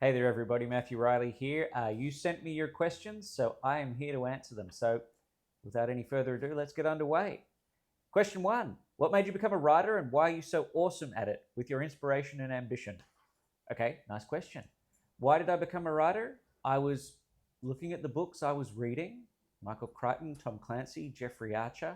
Hey there, everybody. Matthew Reilly here. You sent me your questions, so I am here to answer them. So, without any further ado, let's get underway. Question one: what made you become a writer and why are you so awesome at it with your inspiration and ambition? Okay, nice question. Why did I become a writer? I was looking at the books I was reading, Michael Crichton, Tom Clancy, Jeffrey Archer,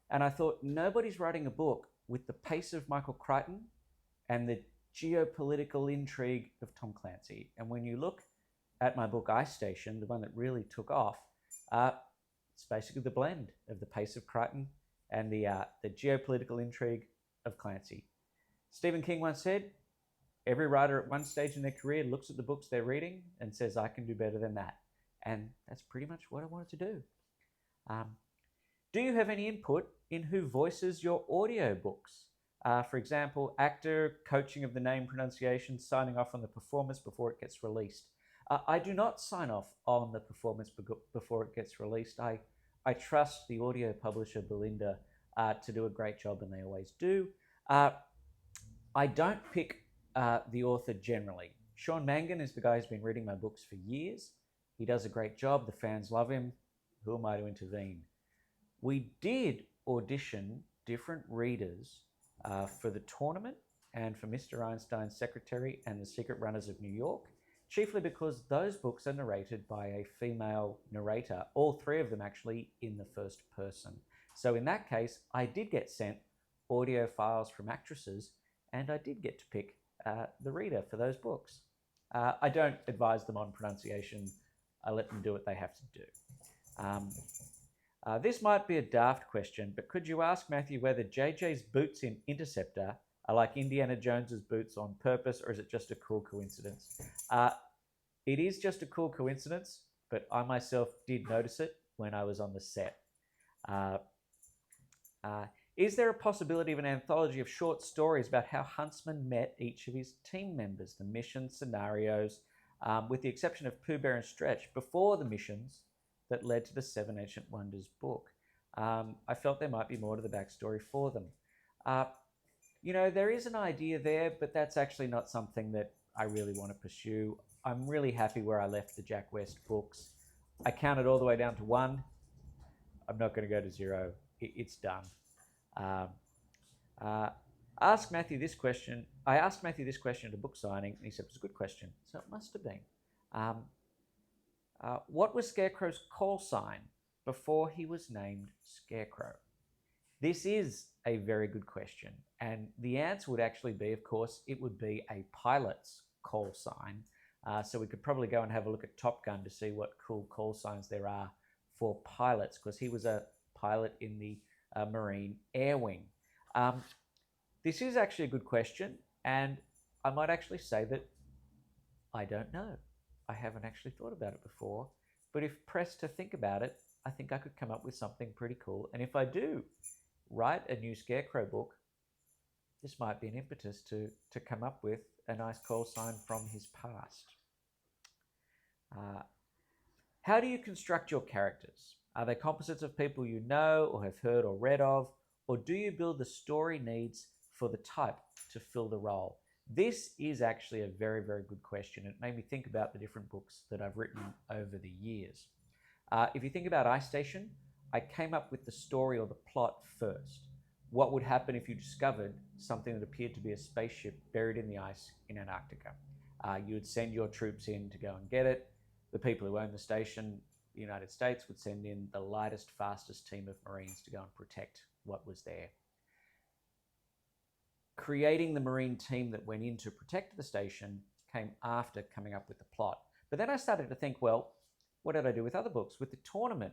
and I thought nobody's writing a book with the pace of Michael Crichton and the geopolitical intrigue of Tom Clancy. And when you look at my book Ice Station, the one that really took off, it's basically the blend of the pace of Crichton and the geopolitical intrigue of Clancy. Stephen King once said, every writer at one stage in their career looks at the books they're reading and says, I can do better than that. And that's pretty much what I wanted to do. Do you have any input in who voices your audiobooks? For example, actor, coaching of the name pronunciation, signing off on the performance before it gets released. I do not sign off on the performance before it gets released. I trust the audio publisher, Belinda, to do a great job, and they always do. I don't pick the author generally. Sean Mangan is the guy who's been reading my books for years. He does a great job. The fans love him. Who am I to intervene? We did audition different readers for the tournament and for Mr. Einstein's Secretary and The Secret Runners of New York, chiefly because those books are narrated by a female narrator, all three of them actually in the first person. So in that case, I did get sent audio files from actresses, and I did get to pick the reader for those books. I don't advise them on pronunciation. I let them do what they have to do. This might be a daft question, but could you ask Matthew whether JJ's boots in Interceptor are like Indiana Jones's boots on purpose, or is it just a cool coincidence? It is just a cool coincidence, but I myself did notice it when I was on the set. Is there a possibility of an anthology of short stories about how Huntsman met each of his team members, the mission scenarios, with the exception of Pooh Bear and Stretch, before the missions that led to the Seven Ancient Wonders book? I felt there might be more to the backstory for them. There is an idea there, but that's actually not something that I really want to pursue. I'm really happy where I left the Jack West books. I counted all the way down to 1. I'm not going to go to 0. It's done. Ask Matthew this question. I asked Matthew this question at a book signing, and he said it was a good question, so it must have been. What was Scarecrow's call sign before he was named Scarecrow? This is a very good question, and the answer would actually be, of course, it would be a pilot's call sign. So we could probably go and have a look at Top Gun to see what cool call signs there are for pilots, because he was a pilot in the Marine Air Wing. This is actually a good question, and I might actually say that I don't know. I haven't actually thought about it before, but if pressed to think about it, I think I could come up with something pretty cool. And if I do write a new Scarecrow book, this might be an impetus to come up with a nice call sign from his past. How do you construct your characters? Are they composites of people you know or have heard or read of, or do you build the story needs for the type to fill the role? This is actually a very, very good question. It made me think about the different books that I've written over the years. If you think about Ice Station, I came up with the story or the plot first. What would happen if you discovered something that appeared to be a spaceship buried in the ice in Antarctica? You would send your troops in to go and get it. The people who own the station, the United States, would send in the lightest, fastest team of Marines to go and protect what was there. Creating the Marine team that went in to protect the station came after coming up with the plot. But then I started to think, well, what did I do with other books? With the tournament,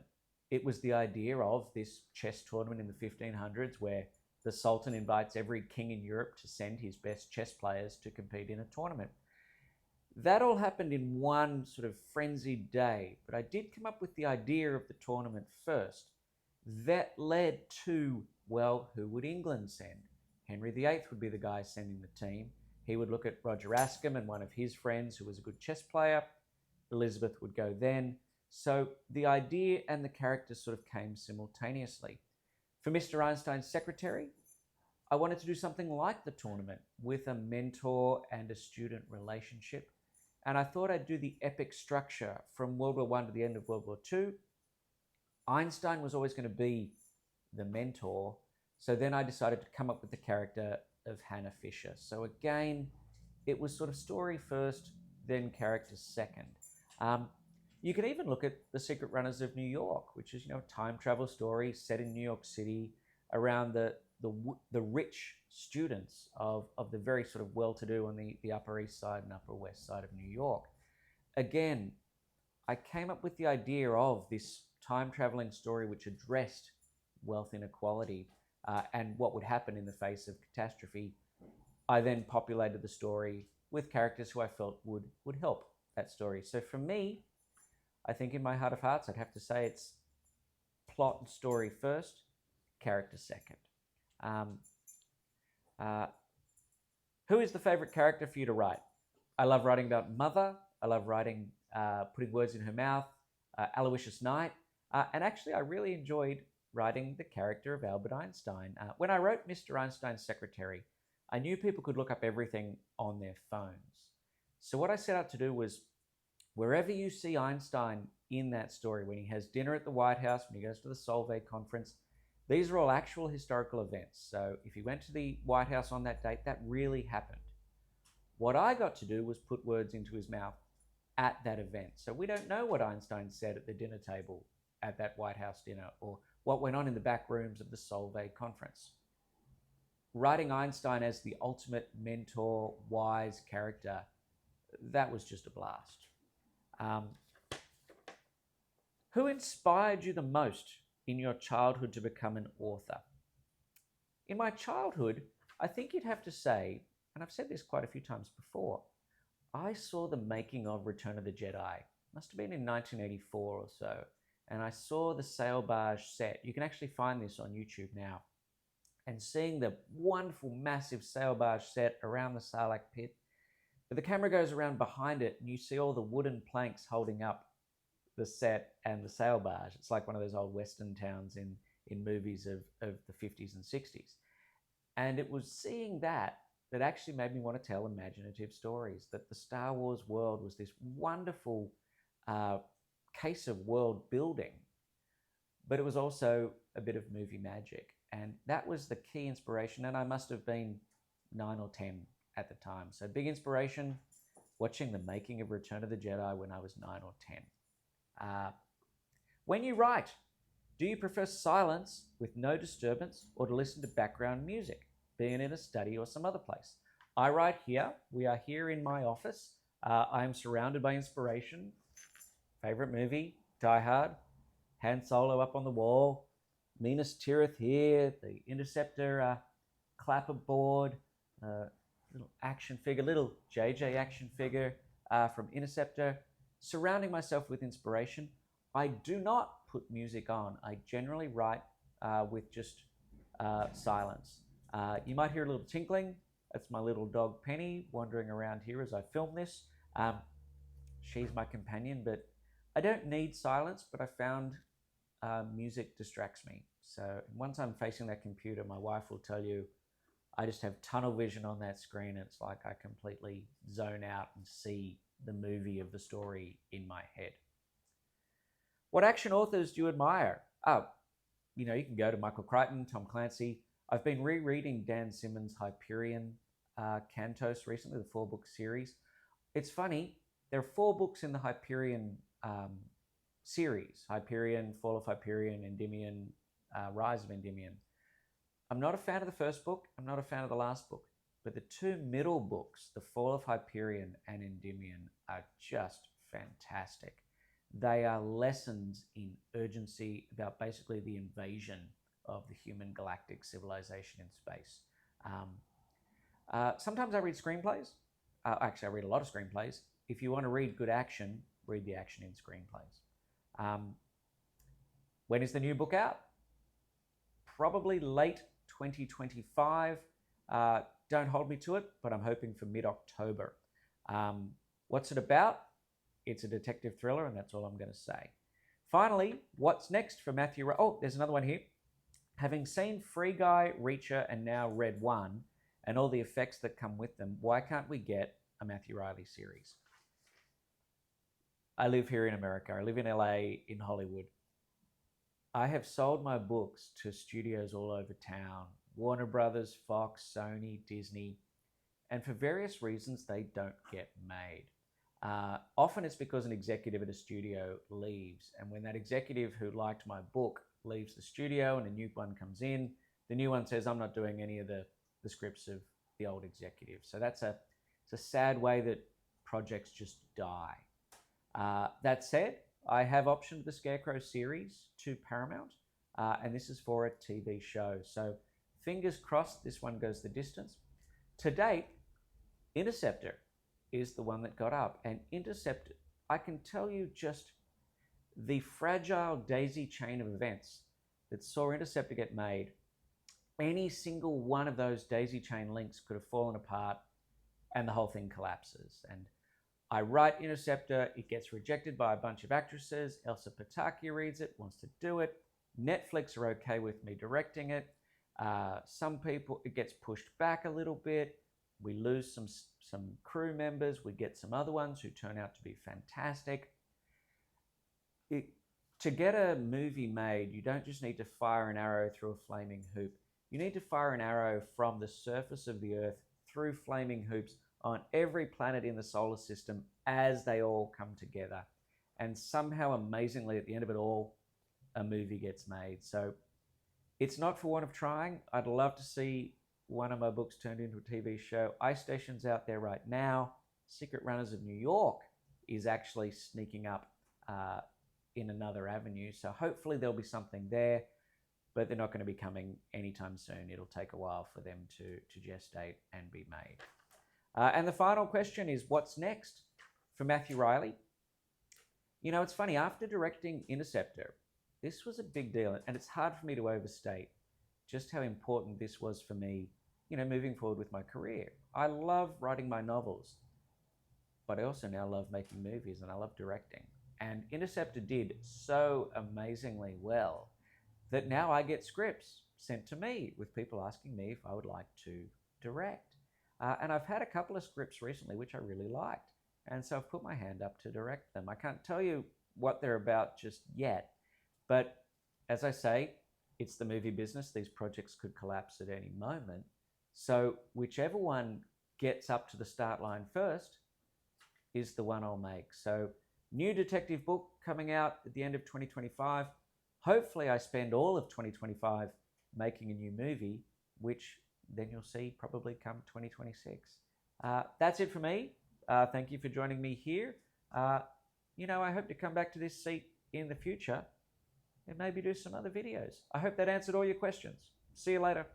it was the idea of this chess tournament in the 1500s where the Sultan invites every king in Europe to send his best chess players to compete in a tournament. That all happened in one sort of frenzied day, but I did come up with the idea of the tournament first. That led to, well, who would England send? Henry VIII would be the guy sending the team. He would look at Roger Askham and one of his friends who was a good chess player. Elizabeth would go then. So the idea and the characters sort of came simultaneously. For Mr. Einstein's Secretary, I wanted to do something like the tournament with a mentor and a student relationship. and I thought I'd do the epic structure from World War One to the end of World War Two. Einstein was always going to be the mentor, so then I decided to come up with the character of Hannah Fisher. So again, it was sort of story first, then character second. Um, you can even look at The Secret Runners of New York, which is, a time travel story set in New York City around the rich students of the very sort of well-to-do on the Upper East Side and Upper West Side of New York. Again, I came up with the idea of this time-traveling story which addressed wealth inequality and what would happen in the face of catastrophe. I then populated the story with characters who I felt would help that story. So for me, I think in my heart of hearts, I'd have to say it's plot and story first, character second. Who is the favorite character for you to write? I love writing about Mother. I love writing, putting words in her mouth, Aloysius Knight. And actually, I really enjoyed writing the character of Albert Einstein. When I wrote Mr. Einstein's secretary, I knew people could look up everything on their phones. So what I set out to do was, wherever you see Einstein in that story, when he has dinner at the White House, when he goes to the Solvay conference, these are all actual historical events. So if he went to the White House on that date, that really happened. What I got to do was put words into his mouth at that event. So we don't know what Einstein said at the dinner table at that White House dinner, or what went on in the back rooms of the Solvay conference. Writing Einstein as the ultimate mentor, wise character, that was just a blast. Who inspired you the most in your childhood to become an author? In my childhood, I think you'd have to say, and I've said this quite a few times before, I saw the making of Return of the Jedi. Must have been in 1984 or so. And I saw the sail barge set. You can actually find this on YouTube now. And seeing the wonderful, massive sail barge set around the Sarlacc pit. But the camera goes around behind it and you see all the wooden planks holding up the set and the sail barge. It's like one of those old Western towns in movies of the 50s and 60s. And it was seeing that actually made me want to tell imaginative stories, that the Star Wars world was this wonderful case of world building, but it was also a bit of movie magic. And that was the key inspiration. And I must have been 9 or 10 at the time. So big inspiration, watching the making of Return of the Jedi when I was 9 or 10. When you write, do you prefer silence with no disturbance or to listen to background music, being in a study or some other place? I write here. We are here in my office. I am surrounded by inspiration. Favorite movie, Die Hard. Han Solo up on the wall. Minas Tirith here. The Interceptor clapperboard. Little action figure, little JJ action figure from Interceptor. Surrounding myself with inspiration. I do not put music on. I generally write with just silence. You might hear a little tinkling. That's my little dog Penny wandering around here as I film this. She's my companion, but I don't need silence, but I found music distracts me. So once I'm facing that computer, my wife will tell you, I just have tunnel vision on that screen. It's like I completely zone out and see the movie of the story in my head. What action authors do you admire? You can go to Michael Crichton, Tom Clancy. I've been rereading Dan Simmons' Hyperion Cantos recently, the 4-book series. It's funny, there are 4 books in the Hyperion series. Hyperion, Fall of Hyperion, Endymion, Rise of Endymion. I'm not a fan of the first book. I'm not a fan of the last book. But the 2 middle books, The Fall of Hyperion and Endymion, are just fantastic. They are lessons in urgency about basically the invasion of the human galactic civilization in space. Sometimes I read screenplays. Actually, I read a lot of screenplays. If you want to read good action, read the action in screenplays. When is the new book out? Probably late 2025. Don't hold me to it, but I'm hoping for mid-October. What's it about? It's a detective thriller, and that's all I'm going to say. Finally, what's next for Matthew? Oh, there's another one here. Having seen Free Guy, Reacher, and now Red One, and all the effects that come with them, why can't we get a Matthew Reilly series? I live here in America. I live in LA, in Hollywood. I have sold my books to studios all over town, Warner Brothers, Fox, Sony, Disney, and for various reasons, they don't get made. Often it's because an executive at a studio leaves, and when that executive who liked my book leaves the studio and a new one comes in, the new one says, I'm not doing any of the scripts of the old executive. So it's a sad way that projects just die. That said, I have optioned the Scarecrow series to Paramount, and this is for a TV show. So fingers crossed this one goes the distance. To date, Interceptor is the one that got up. And Interceptor, I can tell you just the fragile daisy chain of events that saw Interceptor get made. Any single one of those daisy chain links could have fallen apart and the whole thing collapses. And I write Interceptor, it gets rejected by a bunch of actresses. Elsa Pataki reads it, wants to do it. Netflix are okay with me directing it. Some people, it gets pushed back a little bit. We lose some crew members. We get some other ones who turn out to be fantastic. To get a movie made, you don't just need to fire an arrow through a flaming hoop. You need to fire an arrow from the surface of the Earth through flaming hoops on every planet in the solar system as they all come together. And somehow, amazingly, at the end of it all, a movie gets made. So it's not for want of trying. I'd love to see one of my books turned into a TV show. iStation's out there right now. Secret Runners of New York is actually sneaking up in another avenue. So hopefully there'll be something there, but they're not going to be coming anytime soon. It'll take a while for them to gestate and be made. And the final question is, what's next for Matthew Reilly? You know, it's funny, after directing Interceptor, this was a big deal, and it's hard for me to overstate just how important this was for me, you know, moving forward with my career. I love writing my novels, but I also now love making movies and I love directing. And Interceptor did so amazingly well that now I get scripts sent to me with people asking me if I would like to direct. And I've had a couple of scripts recently which I really liked. And so I've put my hand up to direct them. I can't tell you what they're about just yet, but as I say, it's the movie business. These projects could collapse at any moment. So whichever one gets up to the start line first is the one I'll make. So new detective book coming out at the end of 2025. Hopefully I spend all of 2025 making a new movie, which then you'll see probably come 2026. That's it for me. Thank you for joining me here. You know, I hope to come back to this seat in the future and maybe do some other videos. I hope that answered all your questions. See you later.